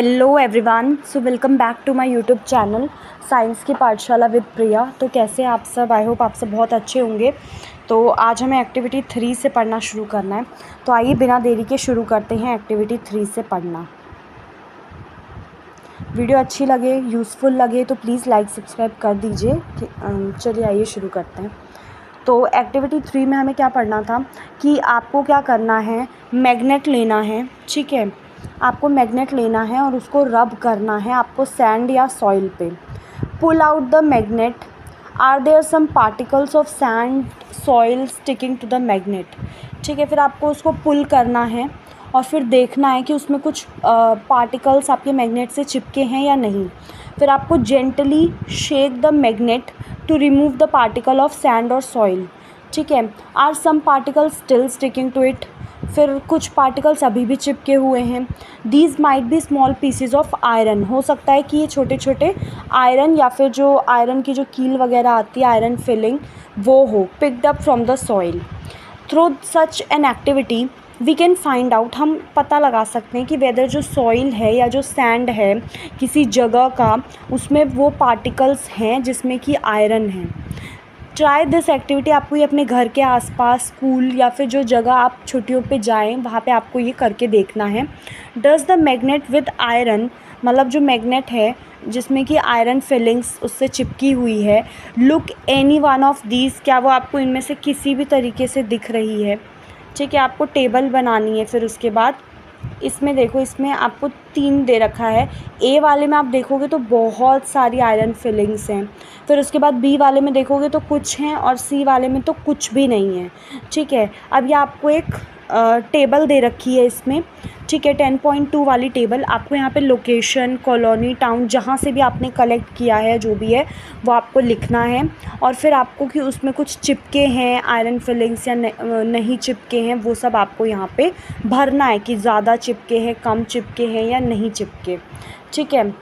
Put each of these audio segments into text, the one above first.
Hello everyone, so welcome back to my YouTube channel science की पाठशाला with प्रिया। तो कैसे आप सब? आई होप आप सब बहुत अच्छे होंगे। तो आज हमें एक्टिविटी 3 से पढ़ना शुरू करना है। तो आइए बिना देरी के शुरू करते हैं एक्टिविटी 3 से पढ़ना। वीडियो अच्छी लगे, यूज़फुल लगे तो प्लीज़ लाइक सब्सक्राइब कर दीजिए। चलिए आइए शुरू करते हैं। तो एक्टिविटी 3 में हमें क्या पढ़ना था कि आपको क्या करना है, मैग्नेट लेना है। ठीक है, आपको मैग्नेट लेना है और उसको रब करना है आपको सैंड या सॉइल पे। Pull out the magnet, are there some particles of sand soil sticking to the magnet. ठीक है, फिर आपको उसको पुल करना है और फिर देखना है कि उसमें कुछ पार्टिकल्स आपके मैग्नेट से चिपके हैं या नहीं। फिर आपको gently shake the magnet to remove the particle of sand और सॉइल। ठीक है, are some particles still sticking to it, फिर कुछ पार्टिकल्स अभी भी चिपके हुए हैं। These might be small pieces of iron, हो सकता है कि ये छोटे छोटे आयरन या फिर जो आयरन की जो कील वगैरह आती है, आयरन फिलिंग, वो हो picked up from the soil. Through such an activity we can find out, हम पता लगा सकते हैं कि वेदर जो सॉइल है या जो सैंड है किसी जगह का, उसमें वो पार्टिकल्स हैं जिसमें कि आयरन है। ट्राई दिस एक्टिविटी, आपको ये अपने घर के आसपास, स्कूल या फिर जो जगह आप छुट्टियों पे जाएं वहाँ पे आपको ये करके देखना है। Does the magnet with iron, मतलब जो मैग्नेट है जिसमें कि आयरन फिलिंग्स उससे चिपकी हुई है, look any one of these, क्या वो आपको इनमें से किसी भी तरीके से दिख रही है। ठीक है, आपको टेबल बनानी है। फिर उसके बाद इसमें देखो, इसमें आपको 3 दे रखा है। ए वाले में आप देखोगे तो बहुत सारी आयरन फिलिंग्स हैं। फिर उसके बाद बी वाले में देखोगे तो कुछ हैं और सी वाले में तो कुछ भी नहीं है। ठीक है, अब ये आपको एक टेबल दे रखी है इसमें। ठीक है, 10.2 वाली टेबल। आपको यहाँ पे लोकेशन, कॉलोनी, टाउन, जहाँ से भी आपने कलेक्ट किया है जो भी है वो आपको लिखना है। और फिर आपको कि उसमें कुछ चिपके हैं आयरन फिलिंग्स या नहीं चिपके हैं, वो सब आपको यहाँ पे भरना है कि ज़्यादा चिपके हैं, कम चिपके हैं या नहीं चिपके। ठीक है,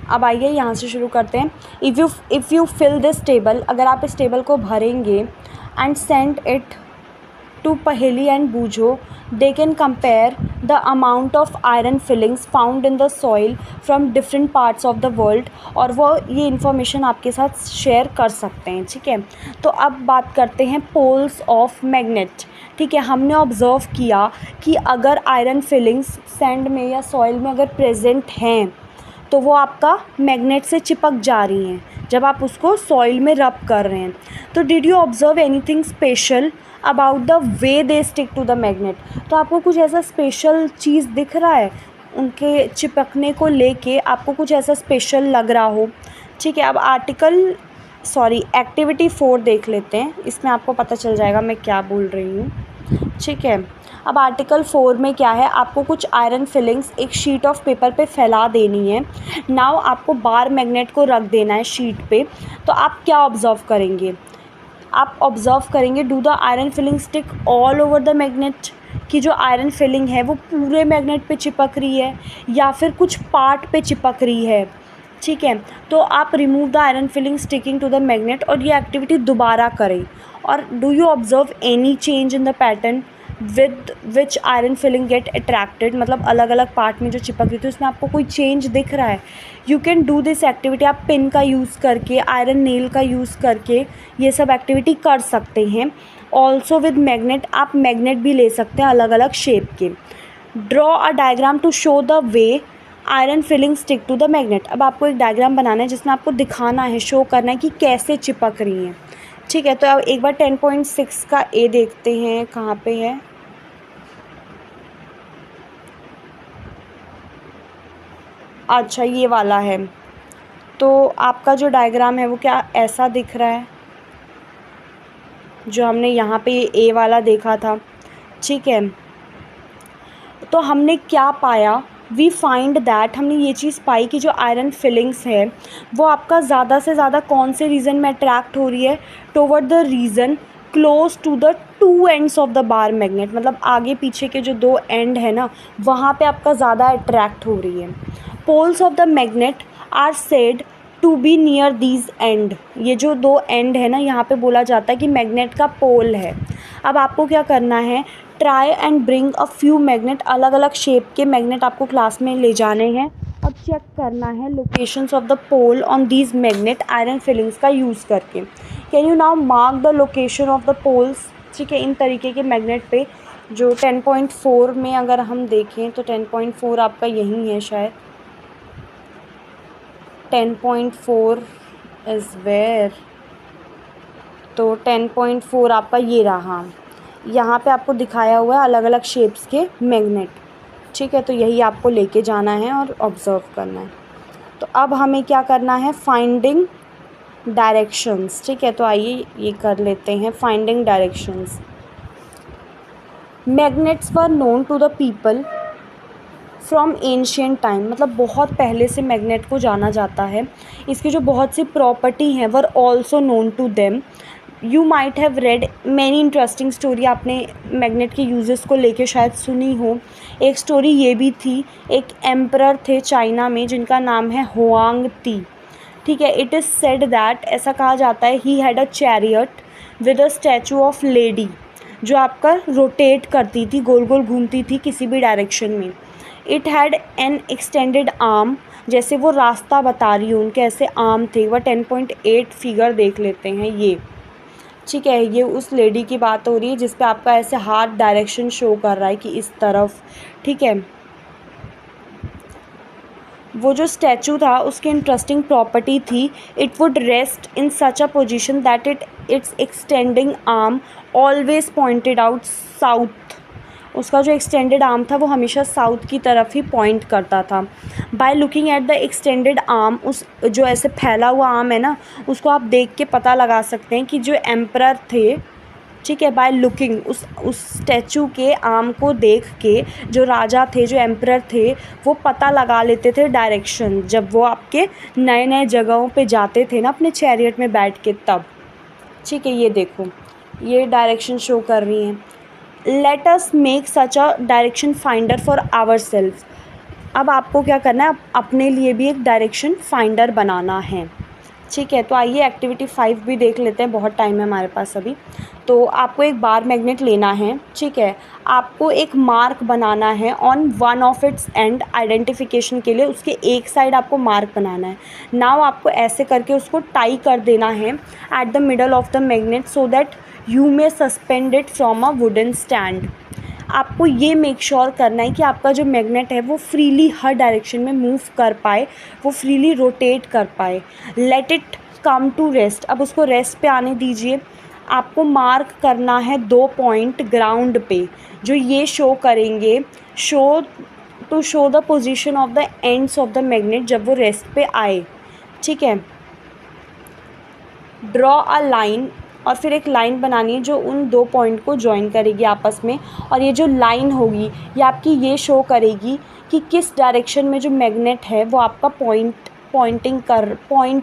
अब आइए यहाँ से शुरू करते हैं। If you fill this table, अगर आप इस टेबल को भरेंगे and send it to Paheli and Boojho, they can compare the amount of iron fillings found in the soil from different parts of the world, और वो ये इन्फॉर्मेशन आपके साथ शेयर कर सकते हैं। ठीक है, तो अब बात करते हैं पोल्स ऑफ मैग्नेट। ठीक है, हमने ऑब्ज़र्व किया कि अगर आयरन फिलिंग्स सैंड में या सॉइल में अगर प्रेजेंट हैं तो वो आपका मैग्नेट से चिपक जा रही हैं जब आप उसको सॉइल में रब कर रहे हैं। तो did you observe anything special about the way they stick to the magnet? तो आपको कुछ ऐसा स्पेशल चीज़ दिख रहा है उनके चिपकने को लेके, आपको कुछ ऐसा स्पेशल लग रहा हो? ठीक है, अब एक्टिविटी 4 देख लेते हैं, इसमें आपको पता चल जाएगा मैं क्या बोल रही हूँ। ठीक है, अब आर्टिकल 4 में क्या है, आपको कुछ आयरन फिलिंग्स एक शीट ऑफ पेपर पे फैला देनी है। नाउ आपको बार मैग्नेट को रख देना है शीट पे। तो आप क्या ऑब्ज़र्व करेंगे? आप ऑब्ज़र्व करेंगे do the iron filing stick all over the magnet, कि जो आयरन फिलिंग है वो पूरे मैग्नेट पे चिपक रही है या फिर कुछ पार्ट पे चिपक रही है। ठीक है, तो आप remove the iron filing sticking to the magnet और ये एक्टिविटी दोबारा करें। और do you observe any change in the pattern with which iron filing get attracted, मतलब अलग अलग पार्ट में जो चिपक रही थी उसमें आपको कोई चेंज दिख रहा है? You can do this activity, आप पिन का यूज़ करके, आयरन नेल का यूज़ करके ये सब एक्टिविटी कर सकते हैं। ऑल्सो विद मैग्नेट, आप मैग्नेट भी ले सकते हैं अलग अलग शेप के। Draw a diagram to show the way iron filing stick to the magnet. अब आपको एक डायग्राम बनाना है जिसमें आपको दिखाना है, शो करना है कि कैसे चिपक रही हैं। ठीक है, तो अब एक बार 10.6 का ए देखते हैं कहाँ पे है। अच्छा, ये वाला है। तो आपका जो डायग्राम है वो क्या ऐसा दिख रहा है जो हमने यहाँ पे ए वाला देखा था? ठीक है, तो हमने क्या पाया, वी फाइंड दैट, हमने ये चीज़ पाई कि जो आयरन फिलिंग्स है वो आपका ज़्यादा से ज़्यादा कौन से रीजन में अट्रैक्ट हो रही है? Toward the region close to the 2 ends of the bar magnet, मतलब आगे पीछे के जो 2 एंड है ना वहाँ पे आपका ज़्यादा अट्रैक्ट हो रही है। Poles of the magnet are said to be near these end, ये जो 2 एंड है ना यहाँ पे बोला जाता है कि मैग्नेट का पोल है। अब आपको क्या करना है, try and bring a few magnet, अलग अलग शेप के मैग्नेट आपको क्लास में ले जाने हैं और चेक करना है locations of the pole on these magnet iron filings का यूज़ करके। Can you now mark the location of the poles. ठीक है, इन तरीके के मैग्नेट पे जो 10.4 में अगर हम देखें तो 10.4 आपका यही है शायद, 10.4 इज़ वेयर, तो 10.4 आपका ये रहा, यहाँ पे आपको दिखाया हुआ है अलग अलग शेप्स के मैग्नेट। ठीक है, तो यही आपको लेके जाना है और ऑब्ज़र्व करना है। तो अब हमें क्या करना है, फाइंडिंग डायरेक्शंस। ठीक है, तो आइए ये कर लेते हैं, finding directions. Magnets were known to the people from ancient time, मतलब बहुत पहले से मैग्नेट को जाना जाता है। इसकी जो बहुत सी प्रॉपर्टी हैं were also known to them. You might have read many interesting story, आपने मैग्नेट के यूजेस को लेके शायद सुनी हो। एक स्टोरी ये भी थी, एक एम्परर थे चाइना में जिनका नाम है हुआंग ती। ठीक है, इट इज़ सेड दैट, ऐसा कहा जाता है, he had a chariot with a statue of lady, जो आपका रोटेट करती थी, गोल गोल घूमती थी किसी भी डायरेक्शन में। It had an extended arm, जैसे वो रास्ता बता रही हूँ, उनके ऐसे आर्म थे। वह 10.8 फिगर देख लेते हैं ये। ठीक है, ये उस लेडी की बात हो रही है जिस पे आपका ऐसे हाथ डायरेक्शन शो कर रहा है कि इस तरफ। ठीक है, वो जो स्टैचू था उसकी इंटरेस्टिंग प्रॉपर्टी थी, it would rest in such a position that its extending arm always pointed out south. उसका जो एक्सटेंडेड आर्म था वो हमेशा साउथ की तरफ ही पॉइंट करता था। By looking at the extended arm, उस जो ऐसे फैला हुआ आर्म है ना, उसको आप देख के पता लगा सकते हैं कि जो एम्परर थे, ठीक है, बाय लुकिंग उस स्टैचू के आर्म को देख के जो राजा थे, जो एम्परर थे, वो पता लगा लेते थे डायरेक्शन, जब वो आपके नए नए जगहों पे जाते थे ना अपने चैरियट में बैठ के तब। ठीक है, ये देखो ये डायरेक्शन शो कर रही हैं। Let us make such a direction finder for our self. अब आपको क्या करना है, अपने लिए भी एक डायरेक्शन फाइंडर बनाना है। ठीक है, तो आइए एक्टिविटी 5 भी देख लेते हैं, बहुत टाइम है हमारे पास अभी। तो आपको एक बार मैग्नेट लेना है। ठीक है, आपको एक मार्क बनाना है on one of its and, identification के लिए उसके एक साइड आपको मार्क बनाना है। नाउ आपको ऐसे करके उसको टाई कर देना है at the middle of the magnet so that you may suspend it from a wooden stand. आपको ये मेक श्योर करना है कि आपका जो मैग्नेट है वो फ्रीली हर डायरेक्शन में मूव कर पाए, वो फ्रीली रोटेट कर पाए। Let it come to rest, अब उसको रेस्ट पे आने दीजिए। आपको मार्क करना है 2 पॉइंट ग्राउंड पे, जो ये शो करेंगे, show the position of the ends of the magnet जब वो रेस्ट पे आए। ठीक है, ड्रॉ अ लाइन, और फिर एक लाइन बनानी है जो उन 2 पॉइंट को जॉइन करेगी आपस में। और ये जो लाइन होगी ये आपकी ये शो करेगी कि किस डायरेक्शन में जो मैग्नेट है वो आपका पॉइंट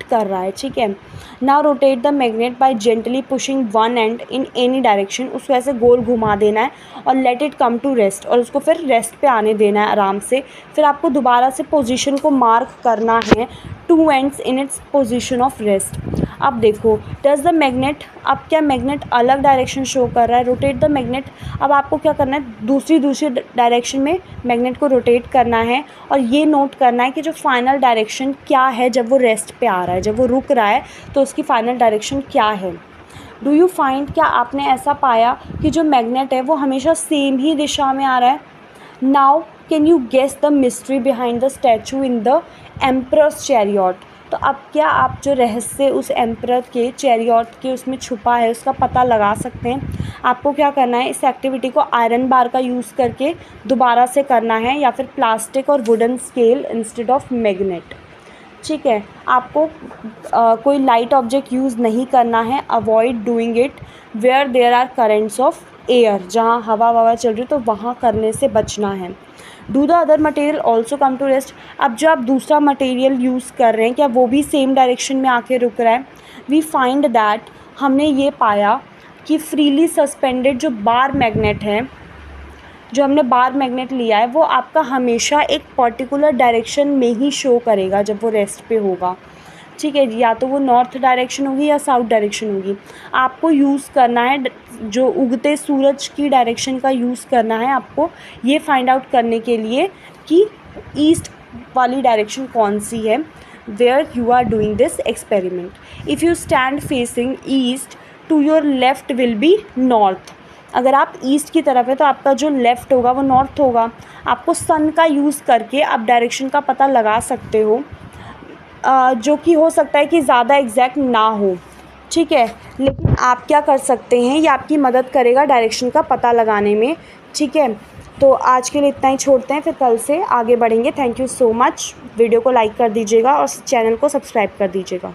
कर रहा है। ठीक है, now rotate the magnet by gently pushing one end in any direction, उसको ऐसे गोल घुमा देना है और let it come to rest, और उसको फिर रेस्ट पे आने देना है आराम से। फिर आपको दोबारा से पोजीशन को मार्क करना है, 2 ends in its position of rest. अब देखो, डज द मैग्नेट, अब क्या मैग्नेट अलग डायरेक्शन शो कर रहा है, रोटेट द मैग्नेट। अब आपको क्या करना है, दूसरी डायरेक्शन में मैग्नेट को रोटेट करना है और ये नोट करना है कि जो फाइनल डायरेक्शन क्या है जब वो रेस्ट पे आ रहा है, जब वो रुक रहा है तो उसकी फाइनल डायरेक्शन क्या है। डू यू फाइंड, क्या आपने ऐसा पाया कि जो मैग्नेट है वो हमेशा सेम ही दिशा में आ रहा है। Now can you guess the mystery behind the statue in the emperor's chariot. तो अब क्या आप जो रहस्य उस एम्परर के चैरियट के उसमें छुपा है उसका पता लगा सकते हैं। आपको क्या करना है, इस एक्टिविटी को आयरन बार का यूज़ करके दोबारा से करना है, या फिर प्लास्टिक और wooden scale instead of magnet. ठीक है, आपको कोई लाइट ऑब्जेक्ट यूज़ नहीं करना है। Avoid doing it where there are currents of air, जहाँ हवा ववा चल रही तो वहाँ करने से बचना है। Do the other material also come to rest, अब जो आप दूसरा मटेरियल यूज़ कर रहे हैं क्या वो भी सेम डायरेक्शन में आके रुक रहा है। वी फाइंड दैट, हमने ये पाया कि फ्रीली सस्पेंडेड जो बार मैग्नेट है, जो हमने बार मैग्नेट लिया है वो आपका हमेशा एक पर्टिकुलर डायरेक्शन में ही शो करेगा जब वो रेस्ट पे होगा। ठीक है जी, या तो वो नॉर्थ डायरेक्शन होगी या साउथ डायरेक्शन होगी। आपको यूज़ करना है जो उगते सूरज की डायरेक्शन का यूज़ करना है आपको ये फाइंड आउट करने के लिए कि ईस्ट वाली डायरेक्शन कौन सी है, where you are doing this experiment. If you stand facing east, to your left will be north. अगर आप ईस्ट की तरफ है तो आपका जो लेफ़्ट होगा वो नॉर्थ होगा। आपको सन का यूज़ करके आप डायरेक्शन का पता लगा सकते हो, जो कि हो सकता है कि ज़्यादा एग्जैक्ट ना हो, ठीक है, लेकिन आप क्या कर सकते हैं, ये आपकी मदद करेगा डायरेक्शन का पता लगाने में, ठीक है। तो आज के लिए इतना ही छोड़ते हैं, फिर कल से आगे बढ़ेंगे। Thank you so much. Video को लाइक कर दीजिएगा और चैनल को सब्सक्राइब कर दीजिएगा।